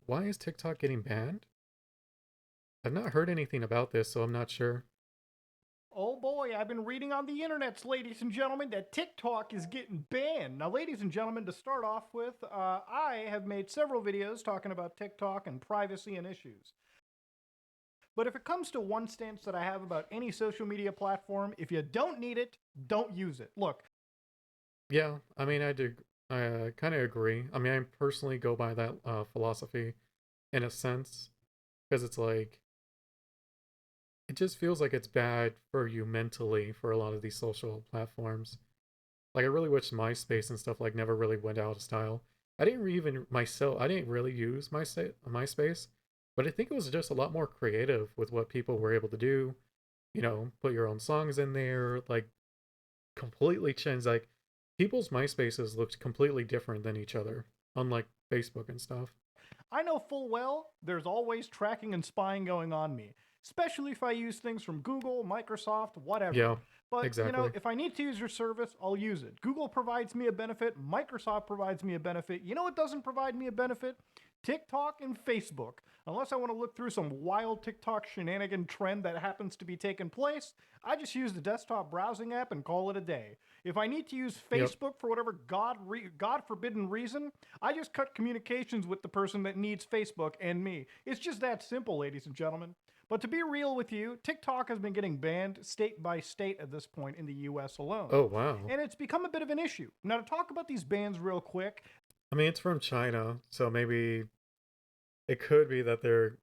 why is TikTok getting banned? I've not heard anything about this, so I'm not sure. Oh boy, I've been reading on the internets, ladies and gentlemen, that TikTok is getting banned. Now, ladies and gentlemen, to start off with, I have made several videos talking about TikTok and privacy and issues. But if it comes to one stance that I have about any social media platform, if you don't need it, don't use it. Look, Yeah, I mean, I do. I kind of agree. I mean, I personally go by that philosophy in a sense because it's like it just feels like it's bad for you mentally for a lot of these social platforms. Like I really wish MySpace and stuff like never really went out of style. I didn't really use MySpace, but I think it was just a lot more creative with what people were able to do. You know, put your own songs in there, like completely changed. Like people's MySpaces looked completely different than each other, unlike Facebook and stuff. I know full well there's always tracking and spying going on me, especially if I use things from Google, Microsoft, whatever. Yeah, But, exactly. if I need to use your service, I'll use it. Google provides me a benefit, Microsoft provides me a benefit. You know what doesn't provide me a benefit? TikTok and Facebook. Unless I want to look through some wild TikTok shenanigan trend that happens to be taking place, I just use the desktop browsing app and call it a day. If I need to use Yep. Facebook for whatever God forbidden reason, I just cut communications with the person that needs Facebook and me. It's just that simple, ladies and gentlemen. But to be real with you, TikTok has been getting banned state by state at this point in the US alone. Oh wow. And it's become a bit of an issue. Now, to talk about these bans real quick, I mean, it's from China, so maybe it could be that they're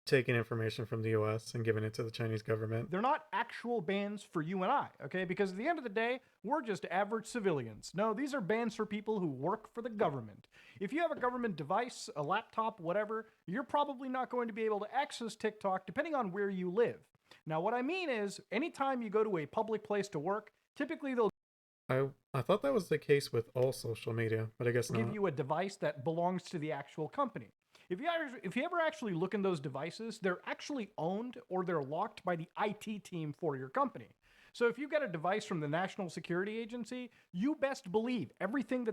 taking information from the US and giving it to the Chinese government. they're not actual bans for you and I, okay? Because at the end of the day, we're just average civilians. No, these are bans for people who work for the government. If you have a government device, a laptop, whatever, you're probably not going to be able to access TikTok depending on where you live. Now, what I mean is, anytime you go to a public place to work, typically they'll I thought that was the case with all social media, but I guess give not. you a device that belongs to the actual company. If you ever actually look in those devices, they're actually owned or they're locked by the IT team for your company. So if you get a device from the National Security Agency, you best believe everything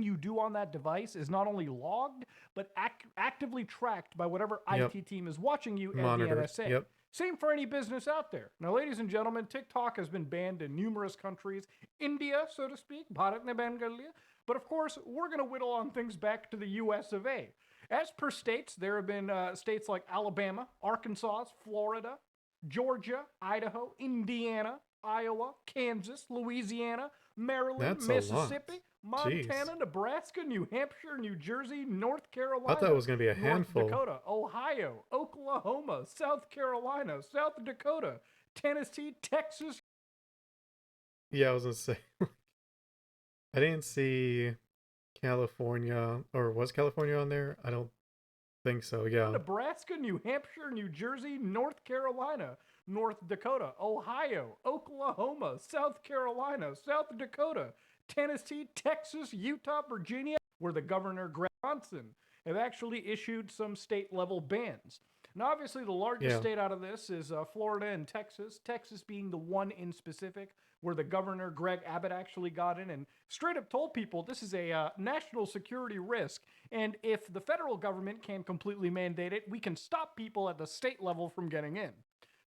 you do on that device is not only logged but actively tracked by whatever Yep. IT team is watching you at the Monitored. NSA. Yep. Same for any business out there. Now, ladies and gentlemen, TikTok has been banned in numerous countries, India, so to speak, Bharat ne Bengalia. But of course, we're going to whittle on things back to the US of A. As per states, there have been states like Alabama, Arkansas, Florida, Georgia, Idaho, Indiana, Iowa, Kansas, Louisiana, Maryland, That's a lot. Mississippi, Jeez. Montana, Nebraska, New Hampshire, New Jersey, North I thought it Carolina, was going to be a North handful. Dakota, Ohio, Oklahoma, South Carolina, South Dakota, Tennessee, Texas. Yeah, I was going to say. I didn't see California, or was California on there? I don't think so. Yeah. Nebraska, New Hampshire, New Jersey, North Carolina, North Dakota, Ohio, Oklahoma, South Carolina, South Dakota, Tennessee, Texas, Utah, Virginia, where the governor Greg Johnson have actually issued some state level bans. Now, obviously, the largest Yeah. state out of this is Florida and Texas, Texas being the one in specific where the governor, Greg Abbott, actually got in and straight up told people this is a national security risk. And if the federal government can completely mandate it, we can stop people at the state level from getting in.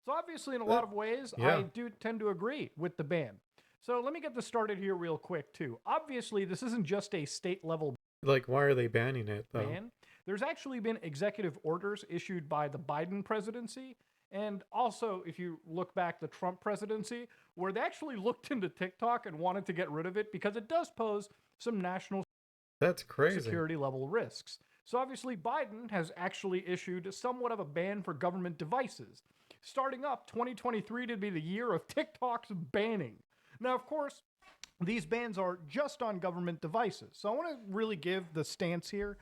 So, obviously, in a lot That, of ways, I yeah. do tend to agree with the ban. So, let me get this started here real quick, too. Obviously, this isn't just a state level Like, why are they banning it, though? ban. There's actually been executive orders issued by the Biden presidency. And also, if you look back the Trump presidency, where they actually looked into TikTok and wanted to get rid of it because it does pose some national That's crazy. security level risks. So obviously, Biden has actually issued somewhat of a ban for government devices, starting up 2023 to be the year of TikTok's banning. Now, of course, these bans are just on government devices. So I want to really give the stance here.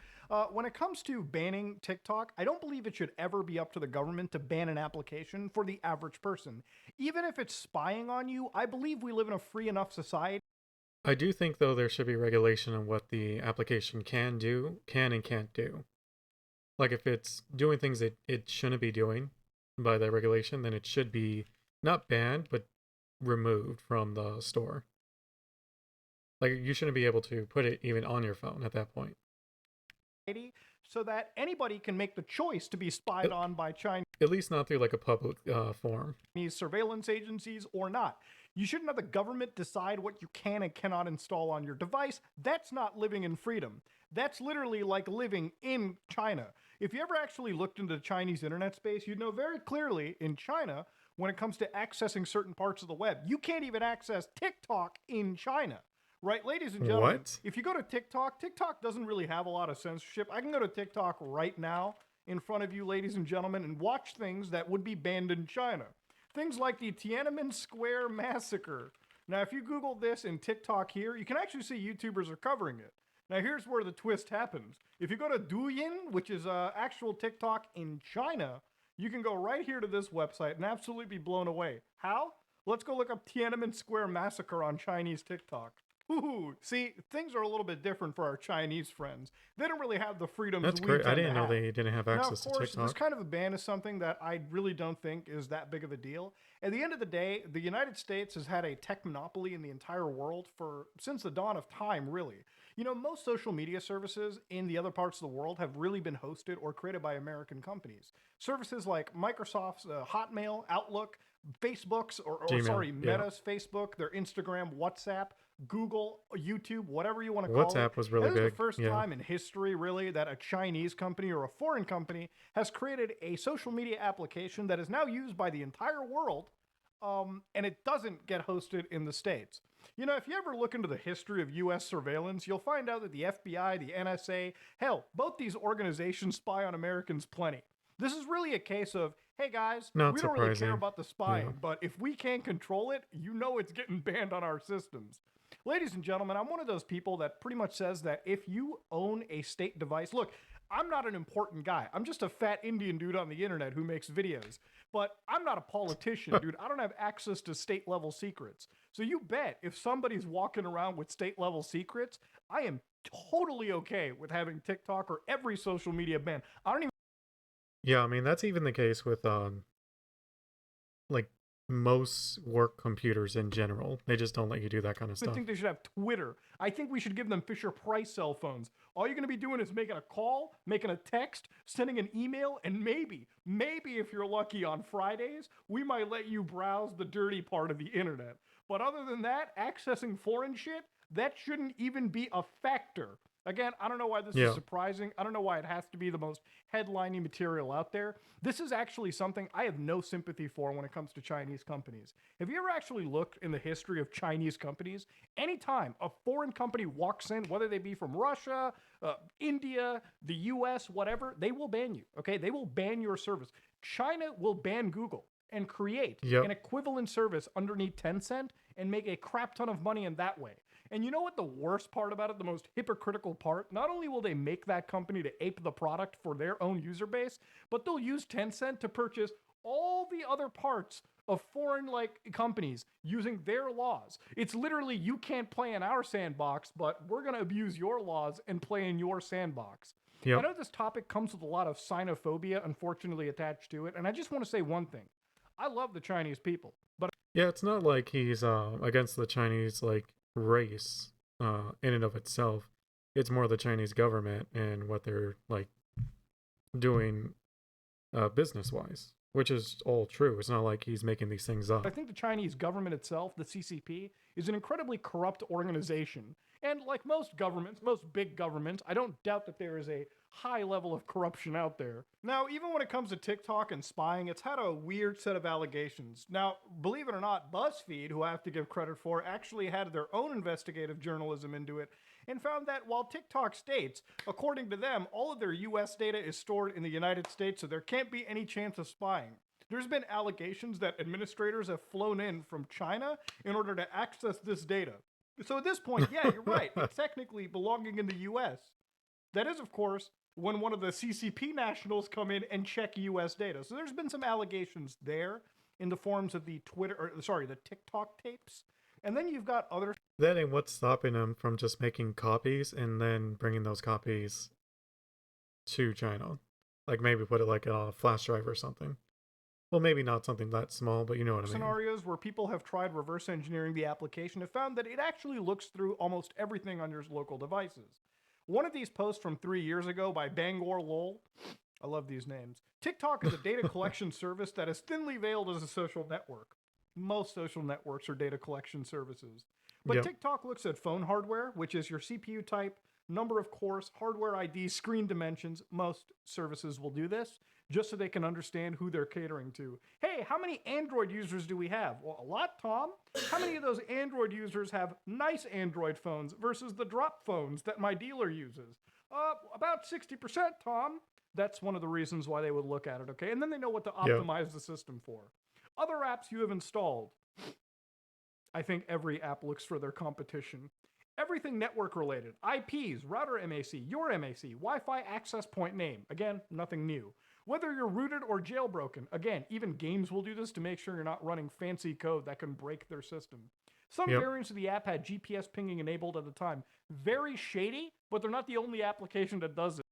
When it comes to banning TikTok, I don't believe it should ever be up to the government to ban an application for the average person. Even if it's spying on you, I believe we live in a free enough society. I do think, though, there should be regulation on what the application can and can't do. Like, if it's doing things it shouldn't be doing by that regulation, then it should be not banned, but removed from the store. Like, you shouldn't be able to put it even on your phone at that point. so that anybody can make the choice to be spied At, on by Chinese at least not through like a public forum. surveillance agencies or not. You shouldn't have the government decide what you can and cannot install on your device. That's not living in freedom. That's literally like living in China. If you ever actually looked into the Chinese internet space, you'd know very clearly in China, when it comes to accessing certain parts of the web, you can't even access TikTok in China. Right, ladies and gentlemen, What? if you go to TikTok, TikTok doesn't really have a lot of censorship. I can go to TikTok right now in front of you, ladies and gentlemen, and watch things that would be banned in China. Things like the Tiananmen Square massacre. Now, if you Google this in TikTok here, you can actually see YouTubers are covering it. Now, here's where the twist happens. If you go to Douyin, which is actual TikTok in China, you can go right here to this website and absolutely be blown away. How? Let's go look up Tiananmen Square massacre on Chinese TikTok. Ooh, see, things are a little bit different for our Chinese friends. They don't really have the freedoms That's we great. tend I didn't to know have. they didn't have Now, of access to course, this TikTok. kind of a ban is something that I really don't think is that big of a deal. At the end of the day, the United States has had a tech monopoly in the entire world since the dawn of time, really. You know, most social media services in the other parts of the world have really been hosted or created by American companies. Services like Microsoft's Hotmail, Outlook, Facebook's, Gmail, yeah. Meta's Facebook, their Instagram, WhatsApp, Google, YouTube, whatever you want to call it. WhatsApp was really And this is big. the first Yeah. time in history, really, that a Chinese company or a foreign company has created a social media application that is now used by the entire world, and it doesn't get hosted in the States. You know, if you ever look into the history of U.S. surveillance, you'll find out that the FBI, the NSA, hell, both these organizations spy on Americans plenty. This is really a case of, hey guys, Not we don't really care surprising. about the spying, but if we can't control it, you know it's getting banned on our systems. Ladies and gentlemen, I'm one of those people that pretty much says that if you own a state device, look, I'm not an important guy. I'm just a fat Indian dude on the internet who makes videos. But I'm not a politician, dude. I don't have access to state level secrets. So you bet if somebody's walking around with state level secrets, I am totally okay with having TikTok or every social media ban. I don't even Yeah, I mean that's even the case with like most work computers in general. They just don't let you do that kind of stuff. think they should have Twitter. I think we should give them Fisher Price cell phones. All you're going to be doing is making a call, making a text, sending an email, and maybe if you're lucky on Fridays, we might let you browse the dirty part of the internet. But other than that, accessing foreign shit, that shouldn't even be a factor. Again, I don't know why this Yeah. is surprising. I don't know why it has to be the most headlining material out there. This is actually something I have no sympathy for when it comes to Chinese companies. Have you ever actually looked in the history of Chinese companies? Anytime a foreign company walks in, whether they be from Russia, India, the US, whatever, they will ban you, okay? They will ban your service. China will ban Google and create Yep. an equivalent service underneath Tencent and make a crap ton of money in that way. And you know what the worst part about it, the most hypocritical part? Not only will they make that company to ape the product for their own user base, but they'll use Tencent to purchase all the other parts of foreign like companies using their laws. It's literally you can't play in our sandbox, but we're going to abuse your laws and play in your sandbox. I Yep. know this topic comes with a lot of xenophobia, unfortunately, attached to it. And I just want to say one thing. I love the Chinese people, but Yeah, it's not like he's against the Chinese like race in and of itself. It's more the Chinese government and what they're like doing business wise, which is all true. It's not like he's making these things I up. think the Chinese government itself, the CCP, is an incredibly corrupt organization. And like most governments, most big governments, I don't doubt that there is a high level of corruption out there. Now, even when it comes to TikTok and spying, it's had a weird set of allegations. Now, believe it or not, BuzzFeed, who I have to give credit for, actually had their own investigative journalism into it and found that while TikTok states, according to them, all of their US data is stored in the United States, so there can't be any chance of spying. There's been allegations that administrators have flown in from China in order to access this data. So at this point, yeah, you're right. It's technically belonging in the US. That is, of course, when one of the CCP nationals come in and check US data. So there's been some allegations there in the forms of the the TikTok tapes. And then you've got other That ain't what's stopping them from just making copies and then bringing those copies to China. Like maybe put it like on a flash drive or something. Well, maybe not something that small, but you know what I mean. scenarios where people have tried reverse engineering the application have found that it actually looks through almost everything on your local devices. One of these posts from 3 years ago by Bangor Lol. I love these names. TikTok is a data collection service that is thinly veiled as a social network. Most social networks are data collection services. But Yep. TikTok looks at phone hardware, which is your CPU type, number of cores, hardware ID, screen dimensions. Most services will do this just so they can understand who they're catering to. Hey, how many Android users do we have? Well, a lot, Tom. How many of those Android users have nice Android phones versus the drop phones that my dealer uses? About 60%, Tom. That's one of the reasons why they would look at it, okay? And then they know what to optimize the system for. Other apps you have installed. I think every app looks for their competition. Everything network related. IPs, router MAC, your MAC, Wi-Fi access point name. Again, nothing new. Whether you're rooted or jailbroken. Again, even games will do this to make sure you're not running fancy code that can break their system. Some variants of the app had GPS pinging enabled at the time. Very shady, but they're not the only application that does it.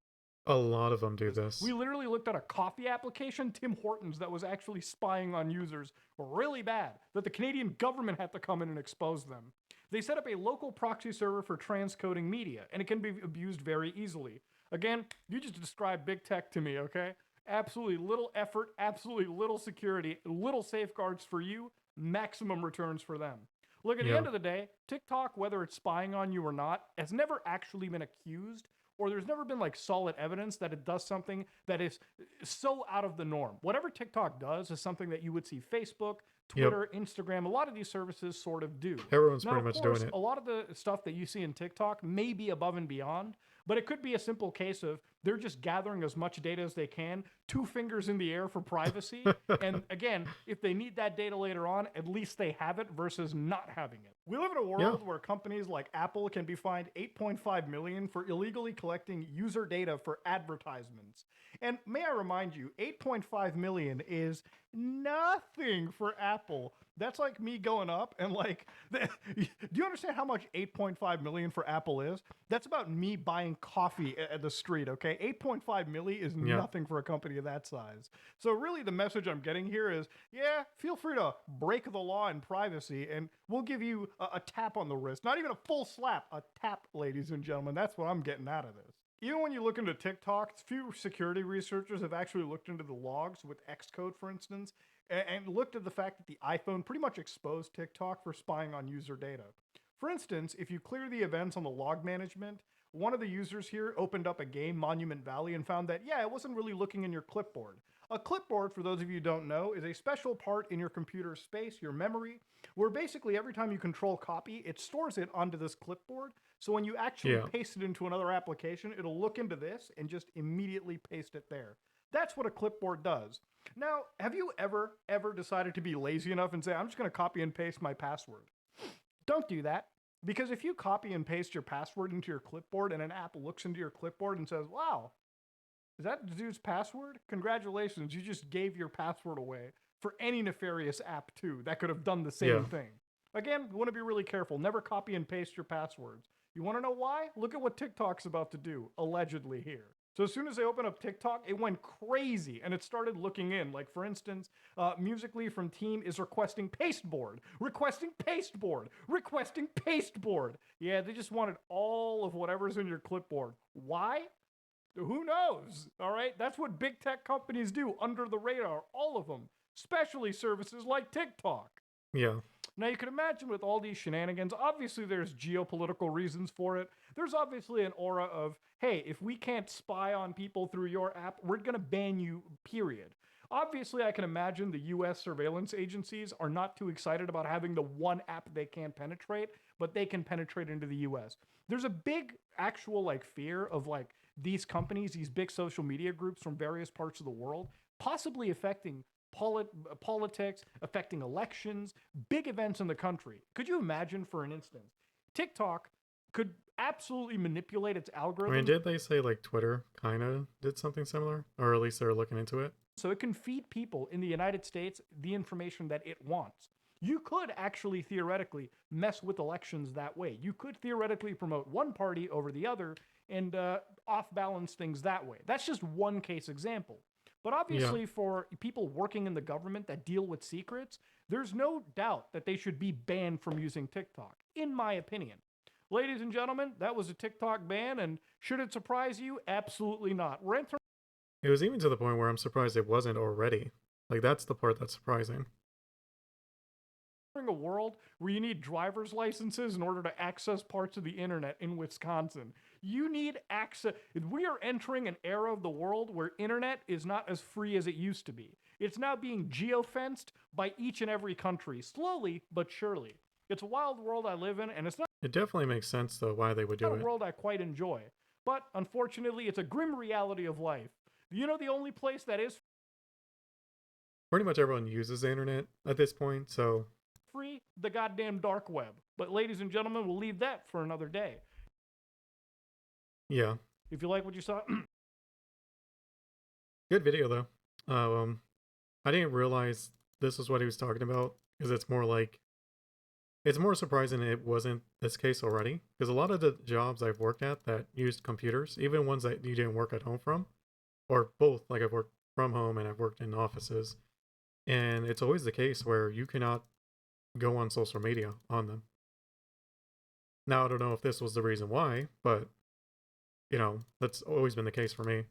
A lot of them do this. We literally looked at a coffee application, Tim Hortons, that was actually spying on users really bad, that the Canadian government had to come in and expose them. They set up a local proxy server for transcoding media, and it can be abused very easily. Again, you just described big tech to me, okay? Absolutely little effort, absolutely little security, little safeguards for you, maximum returns for them. Look, at the end of the day, TikTok, whether it's spying on you or not, has never actually been accused, or there's never been like solid evidence that it does something that is so out of the norm. Whatever TikTok does is something that you would see Facebook, Twitter, Instagram, a lot of these services sort of do. Everyone's Now, pretty much doing it. a lot of the stuff that you see in TikTok may be above and beyond, but it could be a simple case of they're just gathering as much data as they can, 2 fingers in the air for privacy. And again, if they need that data later on, at least they have it versus not having it. We live in a world where companies like Apple can be fined $8.5 million for illegally collecting user data for advertisements. And may I remind you, $8.5 million is nothing for Apple. That's like me going up and like, do you understand how much 8.5 million for Apple is? That's about me buying coffee at the street, okay? 8.5 million is nothing for a company of that size. So really the message I'm getting here is, yeah, feel free to break the law and privacy and we'll give you a tap on the wrist. Not even a full slap, a tap, ladies and gentlemen. That's what I'm getting out of this. Even when you look into TikTok, few security researchers have actually looked into the logs with Xcode, for instance, and looked at the fact that the iPhone pretty much exposed TikTok for spying on user data. For instance, if you clear the events on the log management, one of the users here opened up a game, Monument Valley, and found that, yeah, it wasn't really looking in your clipboard. A clipboard, for those of you who don't know, is a special part in your computer space, your memory, where basically every time you control copy, it stores it onto this clipboard. So when you actually paste it into another application, it'll look into this and just immediately paste it there. That's what a clipboard does. Now, have you ever decided to be lazy enough and say, I'm just going to copy and paste my password? Don't do that. Because if you copy and paste your password into your clipboard and an app looks into your clipboard and says, wow, is that the dude's password? Congratulations, you just gave your password away for any nefarious app too that could have done the same thing. Again, you want to be really careful. Never copy and paste your passwords. You want to know why? Look at what TikTok's about to do, allegedly here. So as soon as they open up TikTok, it went crazy and it started looking in. Like for instance, Musically from Team is requesting pasteboard, requesting pasteboard, requesting pasteboard. Yeah, they just wanted all of whatever's in your clipboard. Why? Who knows? All right, that's what big tech companies do under the radar, all of them, especially services like TikTok. Yeah. Now, you can imagine with all these shenanigans, obviously there's geopolitical reasons for it. There's obviously an aura of, hey, if we can't spy on people through your app, we're going to ban you, period. Obviously, I can imagine the US surveillance agencies are not too excited about having the one app they can't penetrate, but they can penetrate into the US. There's a big actual like fear of like these companies, these big social media groups from various parts of the world, possibly affecting politics, affecting elections, big events in the country. Could you imagine, for an instance, TikTok could absolutely manipulate its algorithm? I mean, did they say like Twitter kind of did something similar? Or at least they're looking into it? So it can feed people in the United States the information that it wants. You could actually theoretically mess with elections that way. You could theoretically promote one party over the other and off-balance things that way. That's just one case example. But obviously for people working in the government that deal with secrets, there's no doubt that they should be banned from using TikTok, in my opinion. Ladies and gentlemen, that was a TikTok ban, and should it surprise you? Absolutely not. We're entering It was even to the point where I'm surprised it wasn't already. Like, that's the part that's surprising. a world where you need driver's licenses in order to access parts of the internet in Wisconsin. You need access. We are entering an era of the world where internet is not as free as it used to be. It's now being geofenced by each and every country, slowly but surely. It's a wild world I live in, and it's not It definitely makes sense, though, why they would do a it. world I quite enjoy. But unfortunately, it's a grim reality of life. You know the only place that is Pretty much everyone uses the internet at this point, so free? The goddamn dark web. But ladies and gentlemen, we'll leave that for another day. yeah. If you like what you saw, Good video, though. I didn't realize this was what he was talking about, because it's more surprising it wasn't this case already, because a lot of the jobs I've worked at that used computers, even ones that you didn't work at home from, or both, like I've worked from home and I've worked in offices, and it's always the case where you cannot go on social media on them. Now, I don't know if this was the reason why, but, that's always been the case for me.